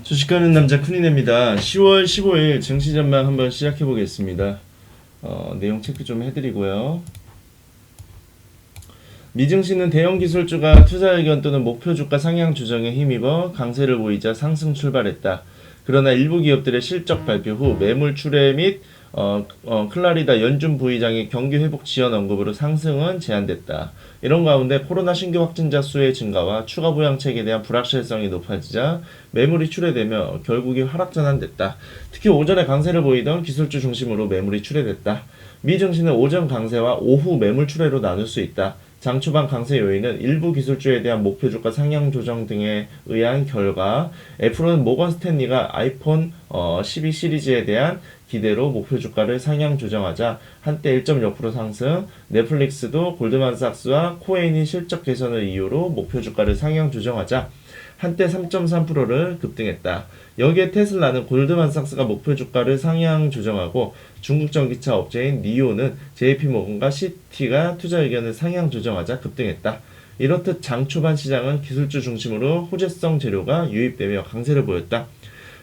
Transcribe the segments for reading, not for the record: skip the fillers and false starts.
주식하는 남자 쿠니네입니다. 10월 15일 증시 전망 한번 시작해 보겠습니다. 내용 체크 좀 해드리고요. 미증시는 대형 기술주가 투자 의견 또는 목표 주가 상향 조정에 힘입어 강세를 보이자 상승 출발했다. 그러나 일부 기업들의 실적 발표 후 매물 출회 및 클라리다 연준 부의장의 경기 회복 지연 언급으로 상승은 제한됐다. 이런 가운데 코로나 신규 확진자 수의 증가와 추가 부양책에 대한 불확실성이 높아지자 매물이 출회되며 결국이 하락 전환됐다. 특히 오전에 강세를 보이던 기술주 중심으로 매물이 출회됐다. 미 증시는 오전 강세와 오후 매물 출회로 나눌 수 있다. 장 초반 강세 요인은 일부 기술주에 대한 목표 주가 상향 조정 등에 의한 결과, 애플은 모건 스탠리가 아이폰 12 시리즈에 대한 기대로 목표 주가를 상향 조정하자 한때 1.6% 상승, 넷플릭스도 골드만삭스와 코웨인이 실적 개선을 이유로 목표 주가를 상향 조정하자 한때 3.3%를 급등했다. 여기에 테슬라는 골드만삭스가 목표 주가를 상향 조정하고 중국 전기차 업체인 니오는 JP모건과 CT가 투자 의견을 상향 조정하자 급등했다. 이렇듯 장 초반 시장은 기술주 중심으로 호재성 재료가 유입되며 강세를 보였다.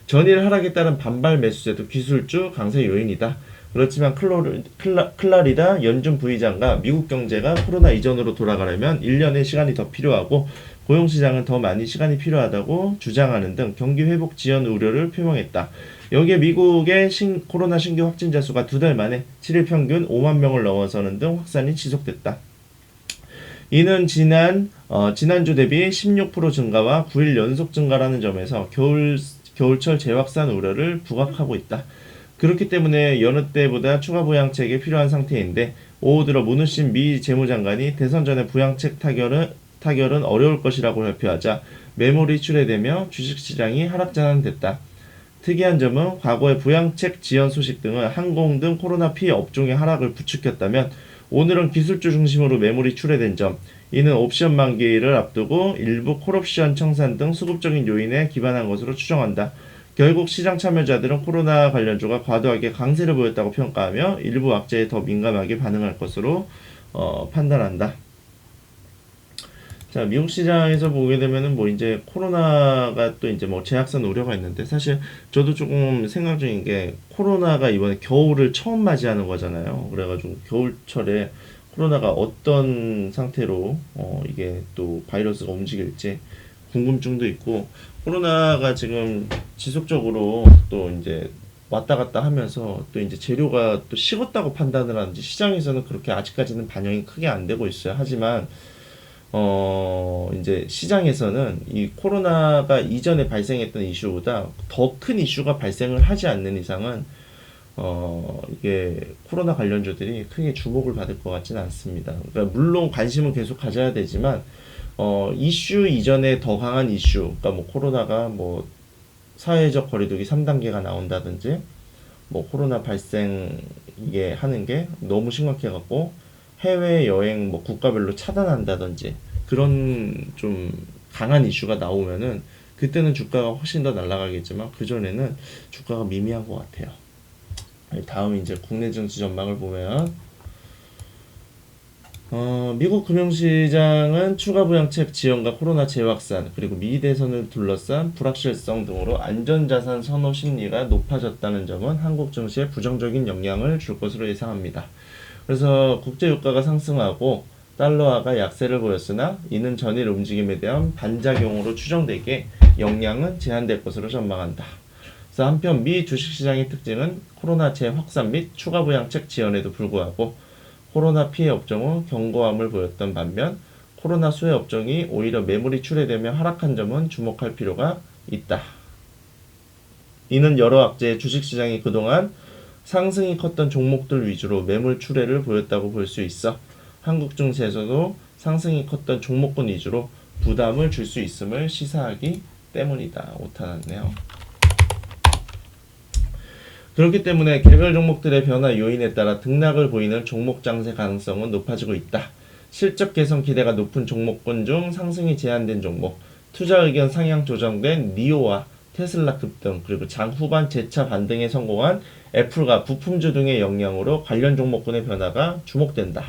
전일 하락에 따른 반발 매수세도 기술주 강세 요인이다. 그렇지만 클라리다 연준 부의장과 미국 경제가 코로나 이전으로 돌아가려면 1년의 시간이 더 필요하고 고용시장은 더 많이 시간이 필요하다고 주장하는 등 경기 회복 지연 우려를 표명했다. 여기에 미국의 코로나 신규 확진자 수가 2달 만에 7일 평균 5만 명을 넘어서는 등 확산이 지속됐다. 이는 지난주 대비 16% 증가와 9일 연속 증가라는 점에서 겨울철 재확산 우려를 부각하고 있다. 그렇기 때문에 여느 때보다 추가 부양책이 필요한 상태인데 오후 들어 문우신 미 재무장관이 대선 전에 부양책 타결은 어려울 것이라고 발표하자 매물이 출회되며 주식시장이 하락전환됐다. 특이한 점은 과거의 부양책 지연 소식 등은 항공 등 코로나 피해 업종의 하락을 부추겼다면 오늘은 기술주 중심으로 매물이 출회된 점, 이는 옵션 만기를 앞두고 일부 콜옵션 청산 등 수급적인 요인에 기반한 것으로 추정한다. 결국 시장 참여자들은 코로나 관련주가 과도하게 강세를 보였다고 평가하며 일부 악재에 더 민감하게 반응할 것으로 판단한다. 자, 미국 시장에서 보게 되면은 뭐 이제 코로나가 또 이제 뭐 재확산 우려가 있는데 사실 저도 조금 생각 중인 게 코로나가 이번에 겨울을 처음 맞이하는 거잖아요. 그래가지고 겨울철에 코로나가 어떤 상태로 이게 또 바이러스가 움직일지 궁금증도 있고 코로나가 지금 지속적으로 또 이제 왔다 갔다 하면서 또 이제 재료가 또 식었다고 판단을 하는지 시장에서는 그렇게 아직까지는 반영이 크게 안 되고 있어요. 하지만 이제 시장에서는 이 코로나가 이전에 발생했던 이슈보다 더 큰 이슈가 발생을 하지 않는 이상은, 이게 코로나 관련주들이 크게 주목을 받을 것 같지는 않습니다. 그러니까 물론 관심은 계속 가져야 되지만, 이슈 이전에 더 강한 이슈, 그러니까 뭐 코로나가 뭐 사회적 거리두기 3단계가 나온다든지, 뭐 코로나 발생 이게 하는 게 너무 심각해갖고 해외 여행 뭐 국가별로 차단한다든지 그런 좀 강한 이슈가 나오면은 그때는 주가가 훨씬 더 날아가겠지만 그 전에는 주가가 미미한 것 같아요. 다음 이제 국내 증시 전망을 보면 미국 금융시장은 추가 부양책 지연과 코로나 재확산 그리고 미 대선을 둘러싼 불확실성 등으로 안전자산 선호 심리가 높아졌다는 점은 한국 증시에 부정적인 영향을 줄 것으로 예상합니다. 그래서 국제유가가 상승하고 달러화가 약세를 보였으나 이는 전일 움직임에 대한 반작용으로 추정되기에 영향은 제한될 것으로 전망한다. 그래서 한편 미 주식시장의 특징은 코로나 재확산 및 추가 부양책 지연에도 불구하고 코로나 피해 업종은 견고함을 보였던 반면 코로나 수혜 업종이 오히려 매물이 출회되며 하락한 점은 주목할 필요가 있다. 이는 여러 악재의 주식시장이 그동안 상승이 컸던 종목들 위주로 매물 출회를 보였다고 볼 수 있어 한국 증시에서도 상승이 컸던 종목군 위주로 부담을 줄 수 있음을 시사하기 때문이다. 오타 났네요. 그렇기 때문에 개별 종목들의 변화 요인에 따라 등락을 보이는 종목 장세 가능성은 높아지고 있다. 실적 개선 기대가 높은 종목군 중 상승이 제한된 종목, 투자 의견 상향 조정된 니오와 테슬라 급등, 그리고 장 후반 재차 반등에 성공한 애플과 부품주 등의 영향으로 관련 종목군의 변화가 주목된다.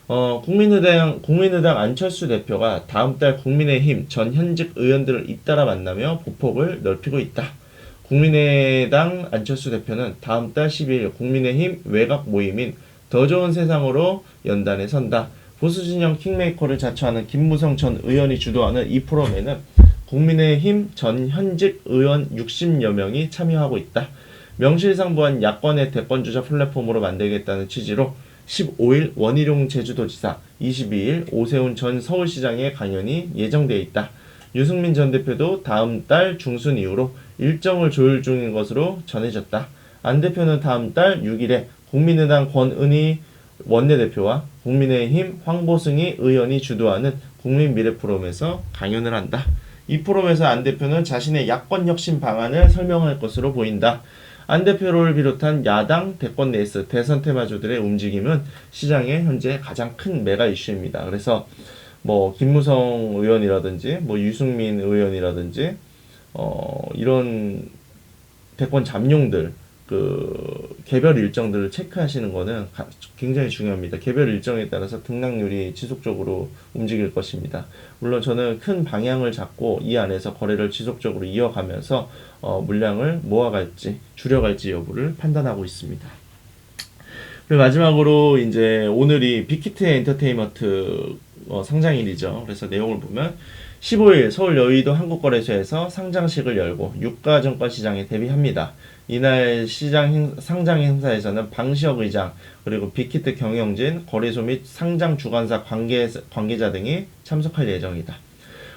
국민의당 안철수 대표가 다음 달 국민의힘 전 현직 의원들을 잇따라 만나며 보폭을 넓히고 있다. 국민의당 안철수 대표는 다음 달 12일 국민의힘 외곽 모임인 더 좋은 세상으로 연단에 선다. 보수진영 킹메이커를 자처하는 김무성 전 의원이 주도하는 이 포럼에는 국민의힘 전 현직 의원 60여 명이 참여하고 있다. 명실상부한 야권의 대권주자 플랫폼으로 만들겠다는 취지로 15일 원희룡 제주도지사, 22일 오세훈 전 서울시장의 강연이 예정돼 있다. 유승민 전 대표도 다음 달 중순 이후로 일정을 조율 중인 것으로 전해졌다. 안 대표는 다음 달 6일에 국민의당 권은희 원내대표와 국민의힘 황보승희 의원이 주도하는 국민미래포럼에서 강연을 한다. 이 포럼에서 안 대표는 자신의 야권 혁신 방안을 설명할 것으로 보인다. 안 대표를 비롯한 야당 대권 레이스 대선 테마주들의 움직임은 시장의 현재 가장 큰 메가 이슈입니다. 그래서 뭐 김무성 의원이라든지 뭐 유승민 의원이라든지 이런 대권 잠룡들 그 개별 일정들을 체크하시는 거는 굉장히 중요합니다. 개별 일정에 따라서 등락률이 지속적으로 움직일 것입니다. 물론 저는 큰 방향을 잡고 이 안에서 거래를 지속적으로 이어가면서 물량을 모아갈지 줄여갈지 여부를 판단하고 있습니다. 그리고 마지막으로 이제 오늘이 빅히트 엔터테인먼트 상장일이죠. 그래서 내용을 보면 15일 서울 여의도 한국거래소에서 상장식을 열고 유가증권 시장에 데뷔합니다. 이날 상장 행사에서는 방시혁 의장 그리고 빅히트 경영진, 거래소 및 상장 주관사 관계자 등이 참석할 예정이다.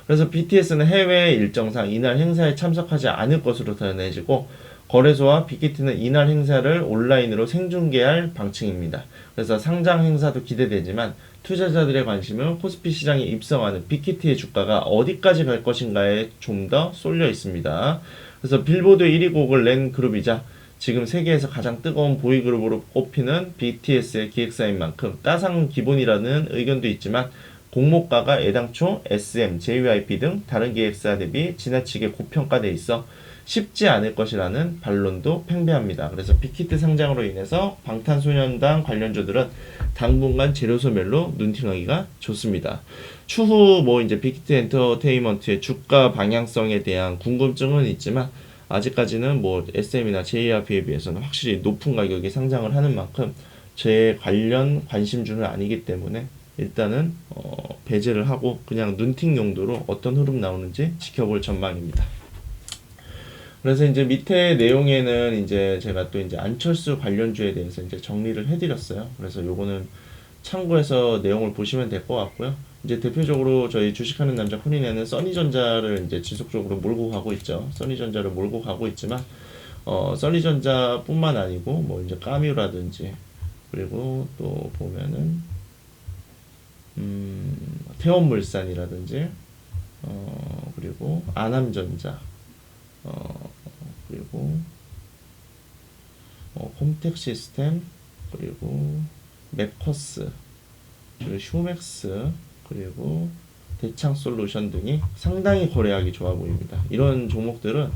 그래서 BTS는 해외 일정상 이날 행사에 참석하지 않을 것으로 전해지고 거래소와 빅히트는 이날 행사를 온라인으로 생중계할 방침입니다. 그래서 상장 행사도 기대되지만 투자자들의 관심은 코스피 시장에 입성하는 빅히트의 주가가 어디까지 갈 것인가에 좀 더 쏠려 있습니다. 그래서 빌보드 1위 곡을 낸 그룹이자 지금 세계에서 가장 뜨거운 보이그룹으로 꼽히는 BTS의 기획사인 만큼 따상 기본이라는 의견도 있지만 공모가가 애당초 SM, JYP 등 다른 기획사 대비 지나치게 고평가돼 있어 쉽지 않을 것이라는 반론도 팽배합니다. 그래서 빅히트 상장으로 인해서 방탄소년단 관련주들은 당분간 재료 소멸로 눈팅하기가 좋습니다. 추후 뭐 이제 빅히트 엔터테인먼트의 주가 방향성에 대한 궁금증은 있지만 아직까지는 뭐 SM이나 JYP에 비해서는 확실히 높은 가격에 상장을 하는 만큼 제 관련 관심주는 아니기 때문에 일단은 배제를 하고 그냥 눈팅 용도로 어떤 흐름 나오는지 지켜볼 전망입니다. 그래서 이제 밑에 내용에는 이제 제가 또 이제 안철수 관련주에 대해서 이제 정리를 해드렸어요. 그래서 요거는 참고해서 내용을 보시면 될 것 같고요. 이제 대표적으로 저희 주식하는 남자 코린에는 써니전자를 이제 지속적으로 몰고 가고 있죠. 써니전자를 몰고 가고 있지만 써니전자뿐만 아니고 뭐 이제 까뮤라든지 그리고 또 보면은 태원물산이라든지 그리고 아남전자 그리고 홈텍 시스템 그리고 맥커스 그리고 휴맥스 그리고 대창솔루션 등이 상당히 거래하기 좋아 보입니다. 이런 종목들은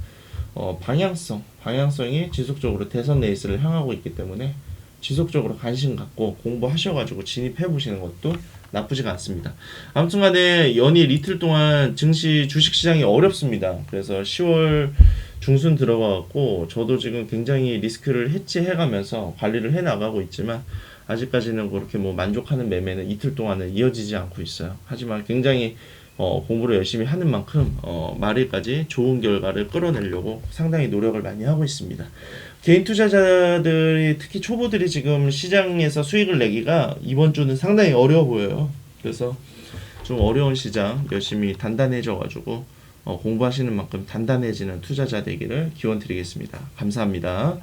방향성이 지속적으로 대선 레이스를 향하고 있기 때문에 지속적으로 관심 갖고 공부하셔가지고 진입해 보시는 것도 나쁘지가 않습니다. 아무튼 간에 연일 이틀 동안 증시 주식시장이 어렵습니다. 그래서 10월 중순 들어가고 저도 지금 굉장히 리스크를 해치해가면서 관리를 해나가고 있지만 아직까지는 그렇게 뭐 만족하는 매매는 이틀 동안은 이어지지 않고 있어요. 하지만 굉장히 공부를 열심히 하는 만큼 말일까지 좋은 결과를 끌어내려고 상당히 노력을 많이 하고 있습니다. 개인 투자자들이 특히 초보들이 지금 시장에서 수익을 내기가 이번 주는 상당히 어려워 보여요. 그래서 좀 어려운 시장 열심히 단단해져가지고 공부하시는 만큼 단단해지는 투자자 되기를 기원드리겠습니다. 감사합니다.